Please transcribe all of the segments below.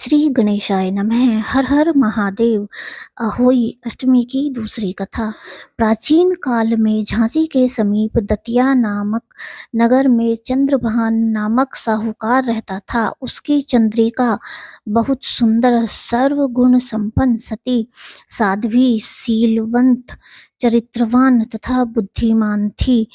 श्री गणेशाय नमः। हर हर महादेव। अहोई अष्टमी की दूसरी कथा। प्राचीन काल में झांसी के समीप दतिया नामक नगर में चंद्रभान नामक साहूकार रहता था। उसकी चंद्रिका बहुत सुंदर, सर्वगुण संपन्न, सती, साध्वी, शीलवंत, चरित्रवान तथा बुद्धिमान थी।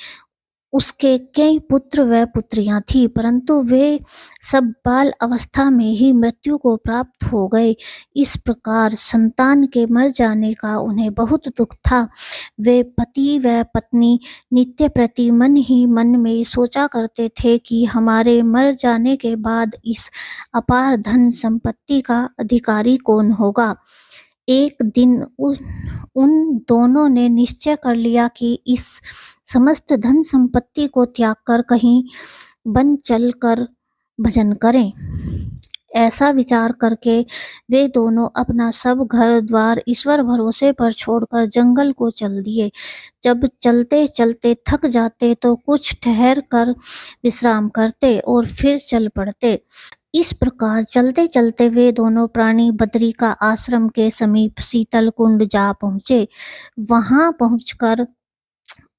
उसके कई पुत्र व पुत्रियां थीं, परंतु वे सब बाल अवस्था में ही मृत्यु को प्राप्त हो गए। इस प्रकार संतान के मर जाने का उन्हें बहुत दुख था। वे पति व पत्नी नित्य प्रति मन ही मन में सोचा करते थे कि हमारे मर जाने के बाद इस अपार धन संपत्ति का अधिकारी कौन होगा। एक दिन उन दोनों ने निश्चय कर लिया कि इस समस्त धन संपत्ति को त्याग कर कहीं वन चल कर भजन करें। ऐसा विचार करके वे दोनों अपना सब घर द्वार ईश्वर भरोसे पर छोड़कर जंगल को चल दिए। जब चलते चलते थक जाते तो कुछ ठहर कर विश्राम करते और फिर चल पड़ते। इस प्रकार चलते चलते वे दोनों प्राणी बद्री का आश्रम के समीप शीतल कुंड जा पहुँचे। वहां पहुंचकर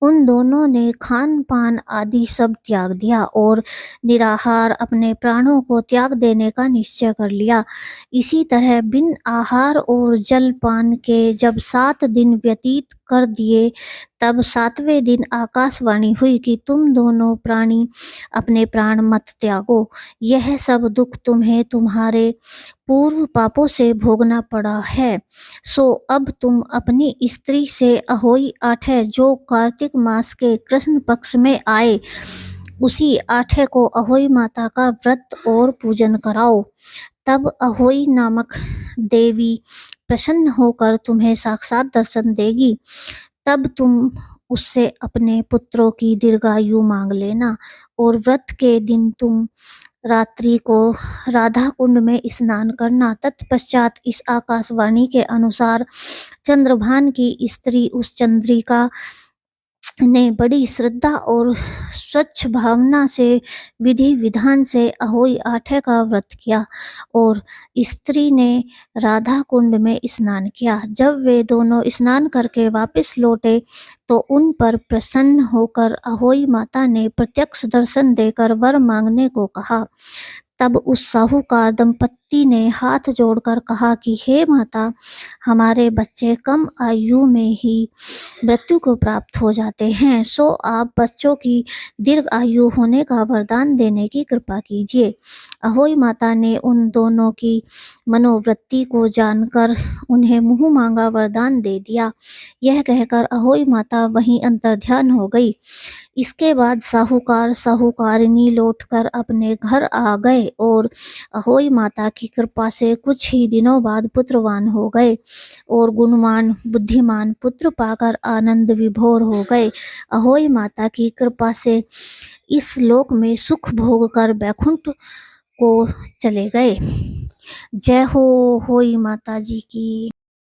उन दोनों ने खान पान आदि सब त्याग दिया और निराहार अपने प्राणों को त्याग देने का निश्चय कर लिया। इसी तरह बिन आहार और जल पान के जब 7 दिन व्यतीत कर दिए, तब 7वें दिन आकाशवाणी हुई कि तुम दोनों प्राणी अपने प्राण मत त्यागो। यह सब दुख तुम्हें तुम्हारे पूर्व पापों से भोगना पड़ा है। सो अब तुम अपनी स्त्री से अहोई आठे, जो कार्तिक मास के कृष्ण पक्ष में आए, उसी आठे को अहोई माता का व्रत और पूजन कराओ। तब अहोई नामक देवी प्रसन्न होकर तुम्हें साक्षात दर्शन देगी। तब तुम उससे अपने पुत्रों की दीर्घायु मांग लेना और व्रत के दिन तुम रात्रि को राधा कुंड में स्नान करना। तत्पश्चात इस आकाशवाणी के अनुसार चंद्रभान की स्त्री उस चंद्रिका ने बड़ी श्रद्धा और स्वच्छ भावना से विधि विधान से अहोई आठे का व्रत किया और स्त्री ने राधा कुंड में स्नान किया। जब वे दोनों स्नान करके वापस लौटे तो उन पर प्रसन्न होकर अहोई माता ने प्रत्यक्ष दर्शन देकर वर मांगने को कहा। तब उस साहूकार दंपत्ति ने हाथ जोड़कर कहा कि हे माता, हमारे बच्चे कम आयु में ही मृत्यु को प्राप्त हो जाते हैं, सो आप बच्चों की दीर्घ आयु होने का वरदान देने की कृपा कीजिए। अहोई माता ने उन दोनों की मनोवृत्ति को जानकर उन्हें मुंह मांगा वरदान दे दिया। यह कहकर अहोई माता वहीं अंतर्ध्यान हो गई। इसके बाद साहूकार साहूकारिणी लौटकर अपने घर आ गए और अहोई माता की कृपा से कुछ ही दिनों बाद पुत्रवान हो गए और गुणवान बुद्धिमान पुत्र पाकर आनंद विभोर हो गए। अहोई माता की कृपा से इस लोक में सुख भोग कर बैकुंठ को चले गए। जय हो होई माता जी की।